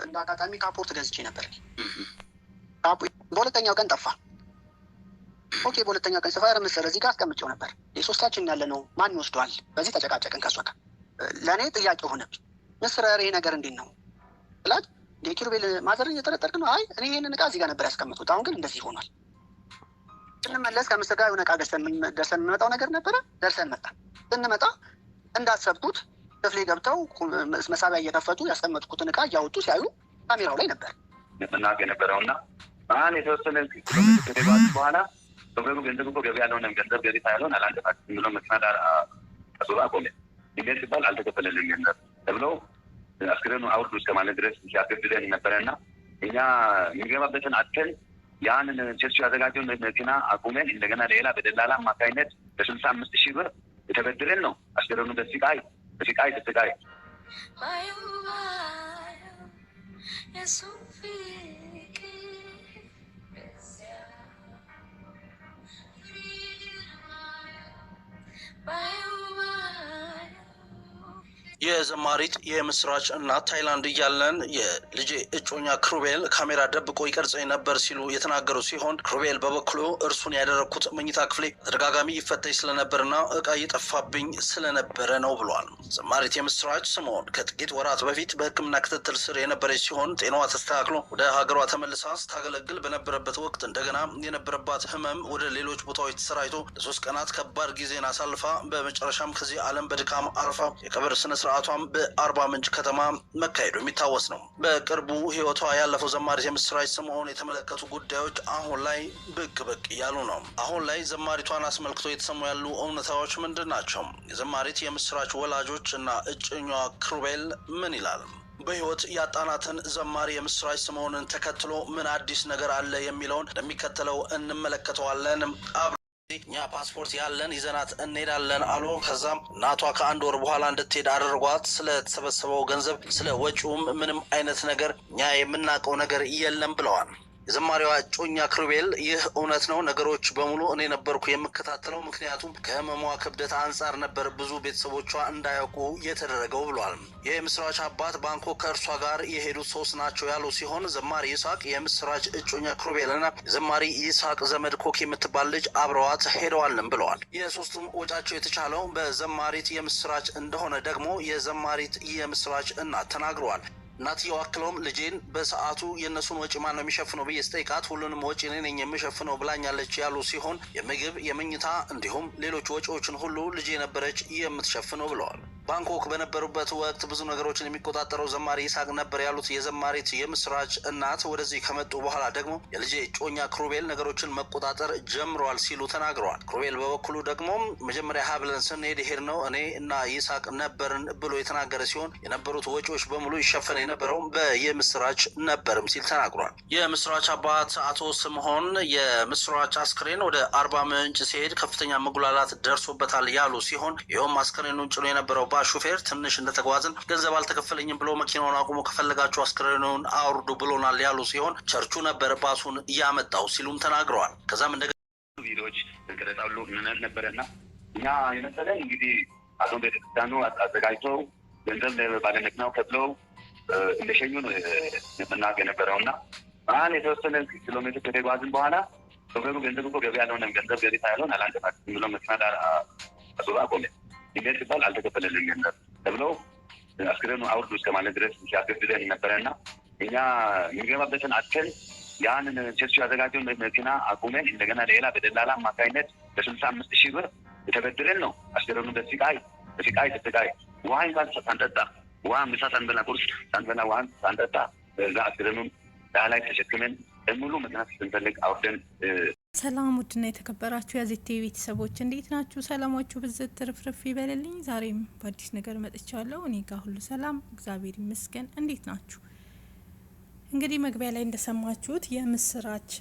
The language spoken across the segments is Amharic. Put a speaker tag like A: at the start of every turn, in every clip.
A: እንዳጋጣሚ ካፖርት ገዝቼ ነበር። በሁለተኛው ቀን ጠፋ። ኦኬ በሁለተኛው ቀን ስፋር ምስር እዚህ ጋር አስቀምጬው ነበር። የሶስታችን ያለ ነው ማን ይወስደዋል? በዚህ ተጨቃጨቅን ከሷ ጋር። ለእኔ ጥያቄ ሆነብኝ። ምስር ይሄ ነገር እንዴት ነው ብላት የኪሩቤል ማዘርን እየጠረጠርክ ነው? አይ እኔ ይሄንን እቃ እዚህ ጋር ነበር ያስቀምጡት፣ አሁን ግን እንደዚህ ሆኗል። ስንመለስ ከምስር ጋር የሆነ እቃ ደርሰን የምንመጣው ነገር ነበረ። ደርሰን መጣ። ስንመጣ እንዳሰብኩት ክፍሌ ገብተው መሳቢያ እየከፈቱ ያስቀመጥኩትን እቃ እያወጡ ሲያዩ ካሜራው ላይ ነበር
B: ምናገ የነበረውና አሁን የተወሰነ ኪሎሜትር ከደባስ በኋላ በገቡ ገንዘብ እኮ ገቢ ያለውን ገንዘብ ገቢ ሳይሆን አላንደፋት ብሎ መኪና ዳር አዞራ ቆሜ እንዴት ሲባል አልተከፈለልኝ ገንዘብ ተብሎ አስክሬኑ አውርዱ እስከማለት ድረስ ሲያገድደን ነበረና እኛ የሚገባበትን አጥተን ያንን ቸርቹ ያዘጋጀውን መኪና አቁመን እንደገና ሌላ በደላላ አማካኝነት በ65,000 ብር የተበድረን ነው። አስክሬኑ በስቃይ ተስቃይ
C: የዘማሪት የምስራች እናት ታይላንድ እያለን የልጄ እጮኛ ክሩቤል ካሜራ ደብቆ ይቀርጸኝ ነበር ሲሉ የተናገሩ ሲሆን ክሩቤል በበኩሉ እርሱን ያደረግኩት መኝታ ክፍሌ ተደጋጋሚ ይፈተሽ ስለነበርና እቃ እየጠፋብኝ ስለነበረ ነው ብሏል። ዘማሪት የምስራች ስምኦን ከጥቂት ወራት በፊት በሕክምና ክትትል ስር የነበረች ሲሆን ጤናዋ ተስተካክሎ ወደ ሀገሯ ተመልሳ ስታገለግል በነበረበት ወቅት እንደገና የነበረባት ህመም ወደ ሌሎች ቦታዎች ተሰራጭቶ ለ3 ቀናት ከባድ ጊዜን አሳልፋ በመጨረሻም ከዚህ ዓለም በድካም አርፋ የቀብር ስነ ስርዓቷም በአርባ ምንጭ ከተማ መካሄዱ የሚታወስ ነው። በቅርቡ ህይወቷ ያለፈው ዘማሪት የምስራች ስምኦን የተመለከቱ ጉዳዮች አሁን ላይ ብቅ እያሉ ነው። አሁን ላይ ዘማሪቷን አስመልክቶ የተሰሙ ያሉ እውነታዎች ምንድን ናቸው? የዘማሪት የምስራች ወላጆች እና እጮኛዋ ክሩቤል ምን ይላል? በህይወት ያጣናትን ዘማሪ የምስራች ስምኦንን ተከትሎ ምን አዲስ ነገር አለ የሚለውን እንደሚከተለው እንመለከተዋለን። እኛ ፓስፖርት ያለን ይዘናት እንሄዳለን አሉ። ከዛም እናቷ ከ1 ወር በኋላ እንድትሄድ አድርጓት ስለተሰበሰበው ገንዘብ ስለ ወጪውም ምንም አይነት ነገር እኛ የምናውቀው ነገር የለም ብለዋል። የዘማሪዋ እጮኛ ክሩቤል ይህ እውነት ነው፣ ነገሮች በሙሉ እኔ ነበርኩ የምከታተለው፣ ምክንያቱም ከህመሟ ክብደት አንጻር ነበር ብዙ ቤተሰቦቿ እንዳያውቁ የተደረገው ብሏል። የምስራች አባት ባንኮክ ከእርሷ ጋር የሄዱት 3 ናቸው ያሉ ሲሆን ዘማሪ ይስሐቅ፣ የምስራች እጮኛ ክሩቤልና የዘማሪ ይስሐቅ ዘመድ ኮክ የምትባል ልጅ አብረዋት ሄደዋልም ብለዋል። የሶስቱም ወጫቸው የተቻለው በዘማሪት የምስራች እንደሆነ ደግሞ የዘማሪት የምስራች እናት ተናግረዋል። እናትየው አክለውም ልጄን በሰዓቱ የእነሱን ወጪ ማን ነው የሚሸፍነው ብዬ ስጠይቃት ሁሉንም ወጪ እኔ ነኝ የምሸፍነው ብላኛለች ያሉ ሲሆን የምግብ የመኝታ እንዲሁም ሌሎች ወጪዎችን ሁሉ ልጄ ነበረች የምትሸፍነው ብለዋል። ባንኮክ በነበሩበት ወቅት ብዙ ነገሮችን የሚቆጣጠረው ዘማሪ ይስሐቅ ነበር ያሉት የዘማሪት የምስራች እናት ወደዚህ ከመጡ በኋላ ደግሞ የልጄ እጮኛ ክሩቤል ነገሮችን መቆጣጠር ጀምረዋል ሲሉ ተናግረዋል። ክሩቤል በበኩሉ ደግሞ መጀመሪያ ሀብለን ስንሄድ ሄድ ነው እኔ እና ይስሐቅ ነበርን ብሎ የተናገረ ሲሆን የነበሩት ወጪዎች በሙሉ ይሸፈን የነበረው በየምስራች ነበርም ሲል ተናግሯል። የምስራች አባት አቶ ስምኦን የምስራች አስክሬን ወደ አርባ ምንጭ ሲሄድ ከፍተኛ መጉላላት ደርሶበታል ያሉ ሲሆን ይኸውም አስክሬኑን ጭኖ የነበረው ሹፌር ትንሽ እንደተጓዝን ገንዘብ አልተከፈለኝም ብሎ መኪናውን አቁሞ ከፈለጋችሁ አስክሬኑን አውርዱ ብሎናል ያሉ ሲሆን ቸርቹ ነበር ባሱን እያመጣው ሲሉም ተናግረዋል። ከዛም
B: ቪዲዮዎች ተቀረጻሉ ነበረና እኛ የመሰለን እንግዲህ አቶ ቤተክርስቲያኑ አዘጋጅተው ገንዘብ ባለመኪናው ከፍለው እንደሸኙ ነው የምናውቅ የነበረውና አሁን የተወሰነ ኪሎሜትር ከተጓዝን በኋላ በገቡ ገንዘብ እኮ ገቢ ያለውን ገንዘብ ገቢ ሳይሆን አላንደፋት ብሎ መኪና ዳር አዞራ ቆሜ እንዴት ሲባል አልተከፈለልኝ ገንዘብ ተብሎ አስክሬኑ አውርዱ እስከማለት ድረስ ሲያገድደን ነበረና እኛ የሚገባበትን አጥተን ያንን ቸርቹ ያዘጋጀውን መኪና አቁመን እንደገና ሌላ በደላላ አማካኝነት በ65,000 ብር የተበድረን ነው። አስክሬኑ በስቃይ ተስቃይ ውሃ እንኳን ሳንጠጣ ውሃ ምሳ ሳንበላ ቁርስ ሳንበላ ውሃ ሳንጠጣ በዛ አስክሬኑን ላይ ተሸክመን ሙሉ መኪናት ስንፈልግ አውርደን።
D: ሰላም ውድና የተከበራችሁ የዜቴ ቤተሰቦች እንዴት ናችሁ? ሰላማችሁ ብዝት ትርፍርፍ ይበልልኝ። ዛሬም በአዲስ ነገር መጥቻለሁ። እኔ ጋር ሁሉ ሰላም እግዚአብሔር ይመስገን። እንዴት ናችሁ? እንግዲህ መግቢያ ላይ እንደሰማችሁት የምስራች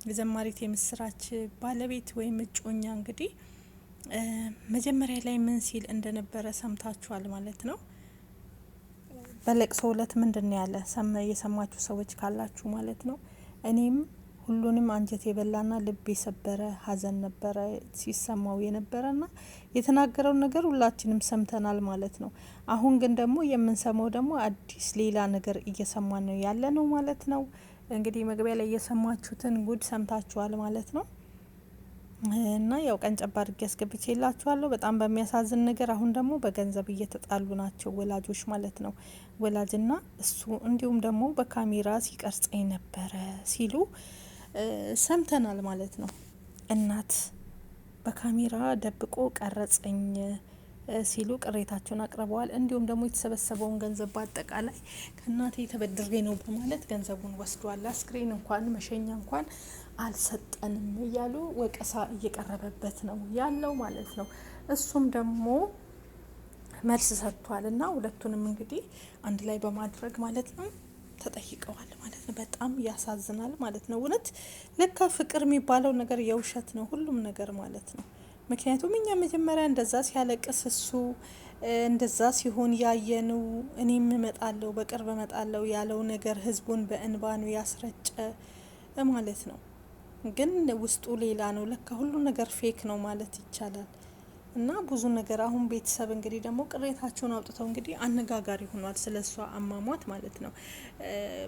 D: የዘማሪት የምስራች ባለቤት ወይም እጮኛ እንግዲህ መጀመሪያ ላይ ምን ሲል እንደነበረ ሰምታችኋል ማለት ነው። በለቅሶ ዕለት ምንድን ያለ የሰማችሁ ሰዎች ካላችሁ ማለት ነው እኔም ሁሉንም አንጀት የበላና ልብ የሰበረ ሀዘን ነበረ ሲሰማው የነበረና የተናገረው ነገር ሁላችንም ሰምተናል ማለት ነው። አሁን ግን ደግሞ የምንሰማው ደግሞ አዲስ ሌላ ነገር እየሰማን ነው ያለ ነው ማለት ነው። እንግዲህ መግቢያ ላይ የሰማችሁትን ጉድ ሰምታችኋል ማለት ነው። እና ያው ቀንጨብ አድርጌ ያስገብቼላችኋለሁ። በጣም በሚያሳዝን ነገር አሁን ደግሞ በገንዘብ እየተጣሉ ናቸው ወላጆች ማለት ነው። ወላጅና እሱ እንዲሁም ደግሞ በካሜራ ሲቀርጸኝ ነበረ ሲሉ ሰምተናል ማለት ነው። እናት በካሜራ ደብቆ ቀረጸኝ ሲሉ ቅሬታቸውን አቅርበዋል። እንዲሁም ደግሞ የተሰበሰበውን ገንዘብ በአጠቃላይ ከእናቴ ተበድሬ ነው በማለት ገንዘቡን ወስዷል። አስክሬን እንኳን መሸኛ እንኳን አልሰጠንም እያሉ ወቀሳ እየቀረበበት ነው ያለው ማለት ነው። እሱም ደግሞ መልስ ሰጥቷል እና ሁለቱንም እንግዲህ አንድ ላይ በማድረግ ማለት ነው ተጠይቀዋል ማለት ነው። በጣም ያሳዝናል ማለት ነው። እውነት ለካ ፍቅር የሚባለው ነገር የውሸት ነው ሁሉም ነገር ማለት ነው። ምክንያቱም እኛ መጀመሪያ እንደዛ ሲያለቅስ እሱ እንደዛ ሲሆን ያየነው እኔም እመጣለሁ በቅርብ እመጣለሁ ያለው ነገር ህዝቡን በእንባ ነው ያስረጨ ማለት ነው። ግን ውስጡ ሌላ ነው። ለካ ሁሉ ነገር ፌክ ነው ማለት ይቻላል። እና ብዙ ነገር አሁን ቤተሰብ እንግዲህ ደግሞ ቅሬታቸውን አውጥተው እንግዲህ አነጋጋሪ ሆኗል ስለሷ አሟሟት ማለት ነው።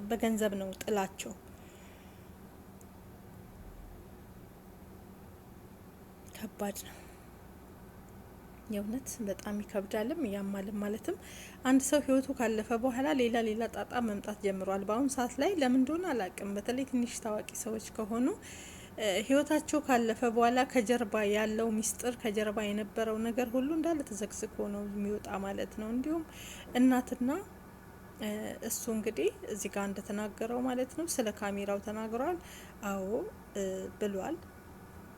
D: በገንዘብ ነው ጥላቸው። ከባድ ነው የእውነት በጣም ይከብዳልም ያማልም። ማለትም አንድ ሰው ህይወቱ ካለፈ በኋላ ሌላ ጣጣ መምጣት ጀምሯል። በአሁኑ ሰዓት ላይ ለምን እንደሆነ አላቅም። በተለይ ትንሽ ታዋቂ ሰዎች ከሆኑ ህይወታቸው ካለፈ በኋላ ከጀርባ ያለው ሚስጥር ከጀርባ የነበረው ነገር ሁሉ እንዳለ ተዘግዝቆ ነው የሚወጣ ማለት ነው። እንዲሁም እናትና እሱ እንግዲህ እዚህ ጋር እንደተናገረው ማለት ነው ስለ ካሜራው ተናግሯል። አዎ ብሏል።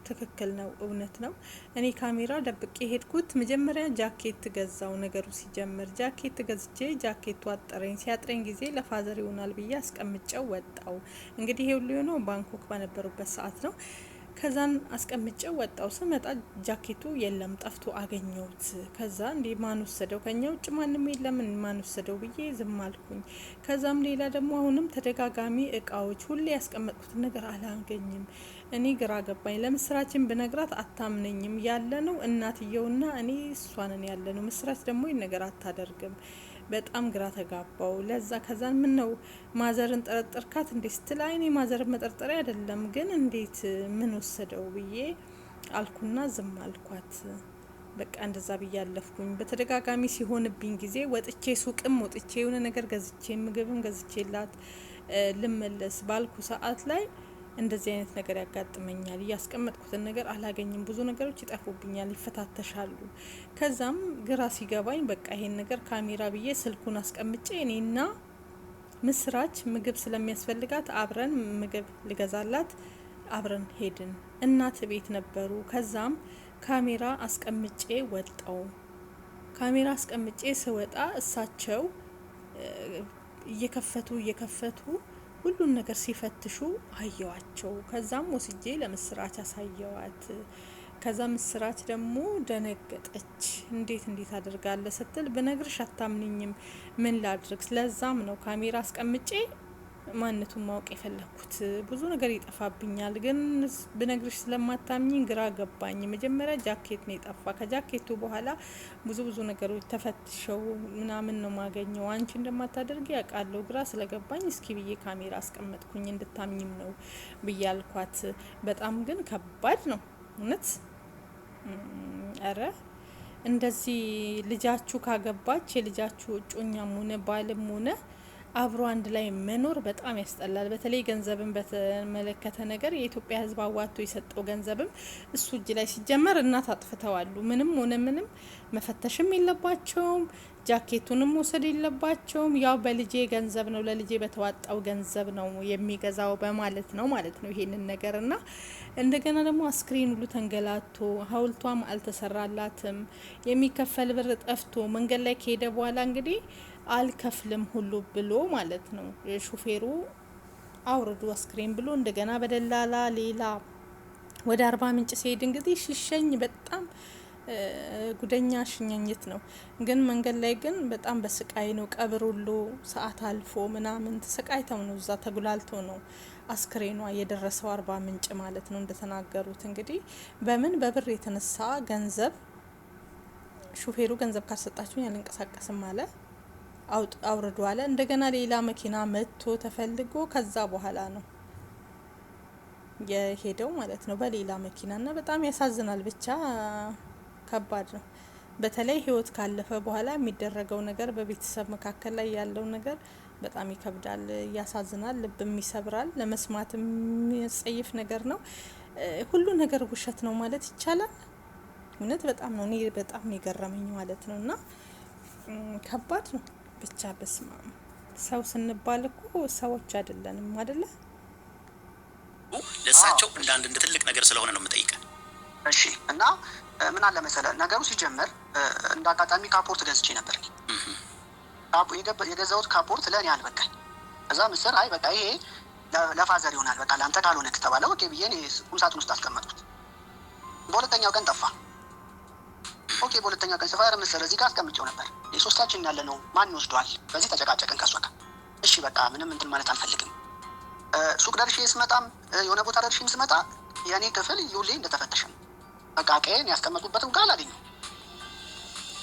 D: ትክክል ነው፣ እውነት ነው። እኔ ካሜራ ደብቄ ሄድኩት። መጀመሪያ ጃኬት ገዛው። ነገሩ ሲጀምር ጃኬት ገዝቼ ጃኬቱ አጠረኝ። ሲያጥረኝ ጊዜ ለፋዘር ይሆናል ብዬ አስቀምጨው ወጣው። እንግዲህ ይሄ ሁሉ የሆነው ባንኮክ በነበሩበት ሰዓት ነው። ከዛን አስቀምጨው ወጣው። ስመጣ ጃኬቱ የለም፣ ጠፍቶ አገኘሁት። ከዛ እንዴ ማን ወሰደው? ከኛ ውጭ ማንም የለም፣ ማን ወሰደው ብዬ ዝም አልኩኝ። ከዛም ሌላ ደግሞ አሁንም ተደጋጋሚ እቃዎች ሁሌ ያስቀመጥኩት ነገር አላገኝም። እኔ ግራ ገባኝ። ለምስራችን ብነግራት አታምነኝም። ያለ ነው እናትየውና እኔ እሷንን ያለ ነው። ምስራች ደግሞ ይህን ነገር አታደርግም። በጣም ግራ ተጋባው። ለዛ ከዛን ምን ነው ማዘርን ጠረጠርካት እንዴ ስትል አይኔ ማዘርን መጠርጠሪያ አይደለም ግን እንዴት ምን ወሰደው ብዬ አልኩና ዝም አልኳት። በቃ እንደዛ ብዬ አለፍኩኝ። በተደጋጋሚ ሲሆንብኝ ጊዜ ወጥቼ ሱቅም ወጥቼ የሆነ ነገር ገዝቼ ምግብም ገዝቼላት ልመለስ ባልኩ ሰዓት ላይ እንደዚህ አይነት ነገር ያጋጥመኛል። እያስቀመጥኩትን ነገር አላገኝም። ብዙ ነገሮች ይጠፉብኛል፣ ይፈታተሻሉ። ከዛም ግራ ሲገባኝ በቃ ይሄን ነገር ካሜራ ብዬ ስልኩን አስቀምጬ እኔና ምስራች ምግብ ስለሚያስፈልጋት አብረን ምግብ ልገዛላት አብረን ሄድን። እናት ቤት ነበሩ። ከዛም ካሜራ አስቀምጬ ወጣው። ካሜራ አስቀምጬ ስወጣ እሳቸው እየከፈቱ ሁሉን ነገር ሲፈትሹ አየዋቸው። ከዛም ወስጄ ለምስራች አሳየዋት። ከዛ ምስራች ደግሞ ደነገጠች። እንዴት አድርጋለ ስትል ብነግርሽ አታምንኝም፣ ምን ላድርግ? ስለዛም ነው ካሜራ አስቀምጬ ማንነቱን ማወቅ የፈለኩት። ብዙ ነገር ይጠፋብኛል፣ ግን ብነግርሽ ስለማታምኝኝ ግራ ገባኝ። መጀመሪያ ጃኬት ነው የጠፋ። ከጃኬቱ በኋላ ብዙ ነገሮች ተፈትሸው ምናምን ነው ማገኘው። አንቺ እንደማታደርጊ ያውቃለሁ። ግራ ስለገባኝ እስኪ ብዬ ካሜራ አስቀመጥኩኝ፣ እንድታምኝም ነው ብዬ አልኳት። በጣም ግን ከባድ ነው እውነት። አረ እንደዚህ ልጃችሁ ካገባች የልጃችሁ እጮኛም ሆነ ባልም ሆነ አብሮ አንድ ላይ መኖር በጣም ያስጠላል። በተለይ ገንዘብን በተመለከተ ነገር የኢትዮጵያ ሕዝብ አዋጥቶ የሰጠው ገንዘብም እሱ እጅ ላይ ሲጀመር እናት አጥፍተዋሉ። ምንም ሆነ ምንም መፈተሽም የለባቸውም፣ ጃኬቱንም መውሰድ የለባቸውም። ያው በልጄ ገንዘብ ነው ለልጄ በተዋጣው ገንዘብ ነው የሚገዛው በማለት ነው ይሄንን ነገር እና እንደገና ደግሞ አስክሬን ሁሉ ተንገላቶ ሐውልቷም አልተሰራላትም። የሚከፈል ብር ጠፍቶ መንገድ ላይ ከሄደ በኋላ እንግዲህ አልከፍልም ሁሉ ብሎ ማለት ነው ሹፌሩ አውርዱ አስክሬን ብሎ እንደገና በደላላ ሌላ ወደ 40 ምንጭ ሲሄድ እንግዲህ ሽሸኝ በጣም ጉደኛ ሽኛኝት ነው። ግን መንገድ ላይ ግን በጣም በስቃይ ነው። ቀብር ሁሉ ሰዓት አልፎ ምናምን ተሰቃይተው ነው እዛ ተጉላልቶ ነው አስክሬኗ የደረሰው አርባ ምንጭ ማለት ነው። እንደተናገሩት እንግዲህ በምን በብር የተነሳ ገንዘብ ሹፌሩ ገንዘብ ካልሰጣችሁኝ አልንቀሳቀስም አለ። አውርዶ አለ። እንደገና ሌላ መኪና መጥቶ ተፈልጎ ከዛ በኋላ ነው የሄደው ማለት ነው በሌላ መኪና እና በጣም ያሳዝናል። ብቻ ከባድ ነው። በተለይ ህይወት ካለፈ በኋላ የሚደረገው ነገር በቤተሰብ መካከል ላይ ያለው ነገር በጣም ይከብዳል፣ ያሳዝናል፣ ልብም ይሰብራል። ለመስማት የሚያስጸይፍ ነገር ነው። ሁሉ ነገር ውሸት ነው ማለት ይቻላል። እውነት በጣም ነው እኔ በጣም ነው የገረመኝ ማለት ነው። እና ከባድ ነው ብቻ በስማ ሰው ስንባል እኮ ሰዎች አይደለንም አይደለ?
E: ለሳቸው እንደ አንድ እንደ ትልቅ ነገር ስለሆነ ነው የምጠይቀው።
A: እሺ እና ምን አለ መሰለ ነገሩ ሲጀመር እንደ አጋጣሚ ካፖርት ገዝቼ ነበር። የገዛሁት ካፖርት ለእኔ አልበቃኝ። እዛ ምስር አይ በቃ ይሄ ለፋዘር ይሆናል በቃ ለአንተ ካልሆነ ከተባለ ኦኬ ብዬ እኔ ቁምሳጥን ውስጥ አስቀመጥኩት። በሁለተኛው ቀን ጠፋ። ኦኬ በሁለተኛው ቀን ስፋር ምስር እዚህ ጋር አስቀምጬው ነበር። የሶስታችን ያለ ነው ማን ይወስደዋል? በዚህ ተጨቃጨቅን ከሷ ጋር። እሺ በቃ ምንም እንትን ማለት አልፈልግም። ሱቅ ደርሼ ስመጣም የሆነ ቦታ ደርሼም ስመጣ የኔ ክፍል ዩሌ እንደተፈተሸ ነው። በቃ ቀን ያስቀመጡበትም ጋር አላገኘው።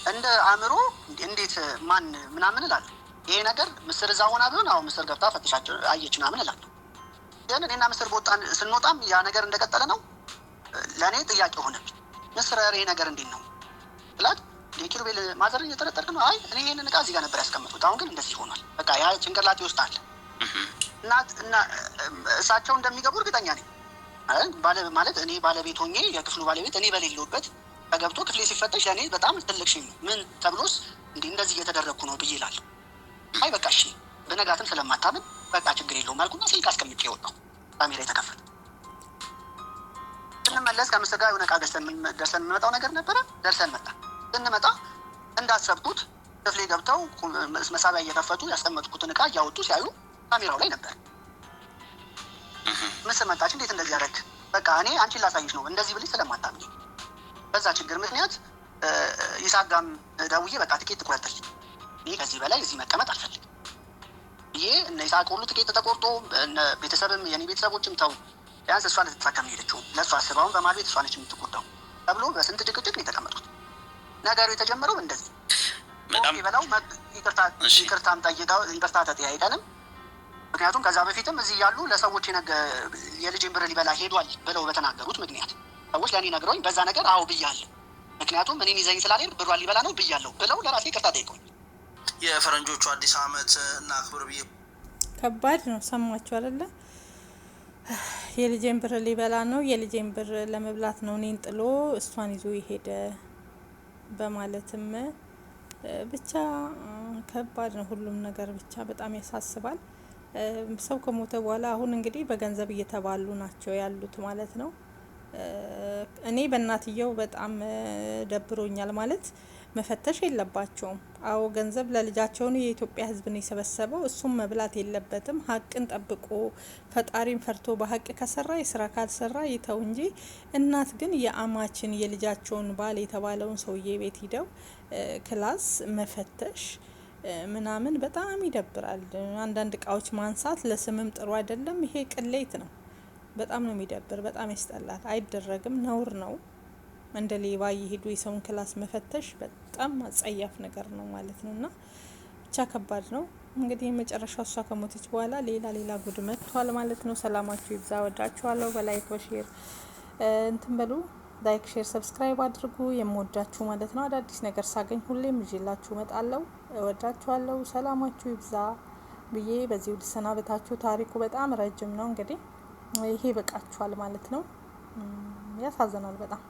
A: እንደ አእምሮ እንዴት ማን ምናምን እላለሁ። ይሄ ነገር ምስር እዛ ሆና ቢሆን አሁን ምስር ገብታ ፈትሻቸው አየች ምናምን እላለሁ። ግን እኔና ምስር በወጣን ስንወጣም ያ ነገር እንደቀጠለ ነው። ለእኔ ጥያቄ ሆነብኝ። ምስር ይሄ ነገር እንዴት ነው ብላት የኪሩቤል ማዘር እየጠረጠርክ ነው? አይ እኔ ይሄንን እቃ እዚህ ጋር ነበር ያስቀመጡት፣ አሁን ግን እንደዚህ ሆኗል። በቃ ያ ጭንቅላቴ ውስጥ አለ እና እሳቸው እንደሚገቡ እርግጠኛ ነኝ። ማለት እኔ ባለቤት ሆኜ የክፍሉ ባለቤት እኔ በሌለውበት ተገብቶ ክፍሌ ሲፈተሽ ለእኔ በጣም ትልቅ ሽ ምን ተብሎስ እንደዚህ እየተደረግኩ ነው ብዬ እላለሁ። አይ በቃ እሺ በነጋትም ስለማታምን በቃ ችግር የለውም አልኩና ስልክ አስቀምጬ የወጣው ካሜራ የተከፈተ ስንመለስ ከምስር ጋር የሆነ እቃ ደርሰን የምንመጣው ነገር ነበረ። ደርሰን መጣ። ስንመጣ እንዳሰብኩት ክፍሌ ገብተው መሳቢያ እየከፈቱ ያስቀመጥኩትን እቃ እያወጡ ሲያዩ ካሜራው ላይ ነበር። ምስር መጣች። እንዴት እንደዚህ ያደረግ? በቃ እኔ አንቺን ላሳይሽ ነው እንደዚህ ብልሽ ስለማታምኝ በዛ ችግር ምክንያት ይሳጋም ደውዬ በቃ ትኬት ትቆርጥልኝ፣ እኔ ከዚህ በላይ እዚህ መቀመጥ አልፈልግም። ይሄ እነ ይሳቅ ሁሉ ትኬት ተቆርጦ ቤተሰብም የኔ ቤተሰቦችም ተው ቢያንስ እሷ ልትታከም ሄደችው ለእሷ አስባውን በማል ቤት እሷ ነች የምትጎዳው ተብሎ በስንት ጭቅጭቅ ነው የተቀመጡት። ነገሩ የተጀመረው እንደዚህ በላው ይቅርታም ጠይቀው ይቅርታ ተጠያይቀንም ምክንያቱም ከዛ በፊትም እዚህ ያሉ ለሰዎች የልጅን ብር ሊበላ ሄዷል ብለው በተናገሩት ምክንያት ሰዎች ለእኔ ነግረውኝ በዛ ነገር አዎ ብያለሁ፣ ምክንያቱም እኔን ይዘኝ ስላልሄድ ብሯን ሊበላ ነው ብያለሁ ብለው ለራሴ ይቅርታ ጠይቀውኝ
C: የፈረንጆቹ አዲስ ዓመት እና አክብር ብዬ
D: ከባድ ነው። ሰማችሁ አይደለ? የልጄን ብር ሊበላ ነው፣ የልጄን ብር ለመብላት ነው እኔን ጥሎ እሷን ይዞ የሄደ በማለትም ብቻ ከባድ ነው ሁሉም ነገር ብቻ በጣም ያሳስባል። ሰው ከሞተ በኋላ አሁን እንግዲህ በገንዘብ እየተባሉ ናቸው ያሉት ማለት ነው። እኔ በእናትየው በጣም ደብሮኛል ማለት መፈተሽ የለባቸውም። አዎ ገንዘብ ለልጃቸውን የኢትዮጵያ ሕዝብ ነው የሰበሰበው። እሱም መብላት የለበትም። ሀቅን ጠብቆ ፈጣሪን ፈርቶ በሀቅ ከሰራ የስራ ካልሰራ ይተው እንጂ እናት ግን የአማችን የልጃቸውን ባል የተባለውን ሰውዬ ቤት ሂደው ክላስ መፈተሽ ምናምን በጣም ይደብራል። አንዳንድ እቃዎች ማንሳት ለስምም ጥሩ አይደለም። ይሄ ቅሌት ነው። በጣም ነው የሚደብር። በጣም ያስጠላል። አይደረግም፣ ነውር ነው። እንደ ሌባ እየሄዱ የሰውን ክላስ መፈተሽ በጣም አጸያፍ ነገር ነው ማለት ነው። እና ብቻ ከባድ ነው። እንግዲህ መጨረሻው እሷ ከሞተች በኋላ ሌላ ጉድ መጥቷል ማለት ነው። ሰላማችሁ ይብዛ። ወዳችኋለሁ። በላይክ በሼር እንትን በሉ። ላይክ ሼር ሰብስክራይብ አድርጉ። የምወዳችሁ ማለት ነው። አዳዲስ ነገር ሳገኝ ሁሌም ይዤላችሁ እመጣለሁ። እወዳችኋለሁ። ሰላማችሁ ይብዛ ብዬ በዚህ ልሰናበታችሁ። ታሪኩ በጣም ረጅም ነው። እንግዲህ ይሄ በቃችኋል ማለት ነው። ያሳዝናል በጣም።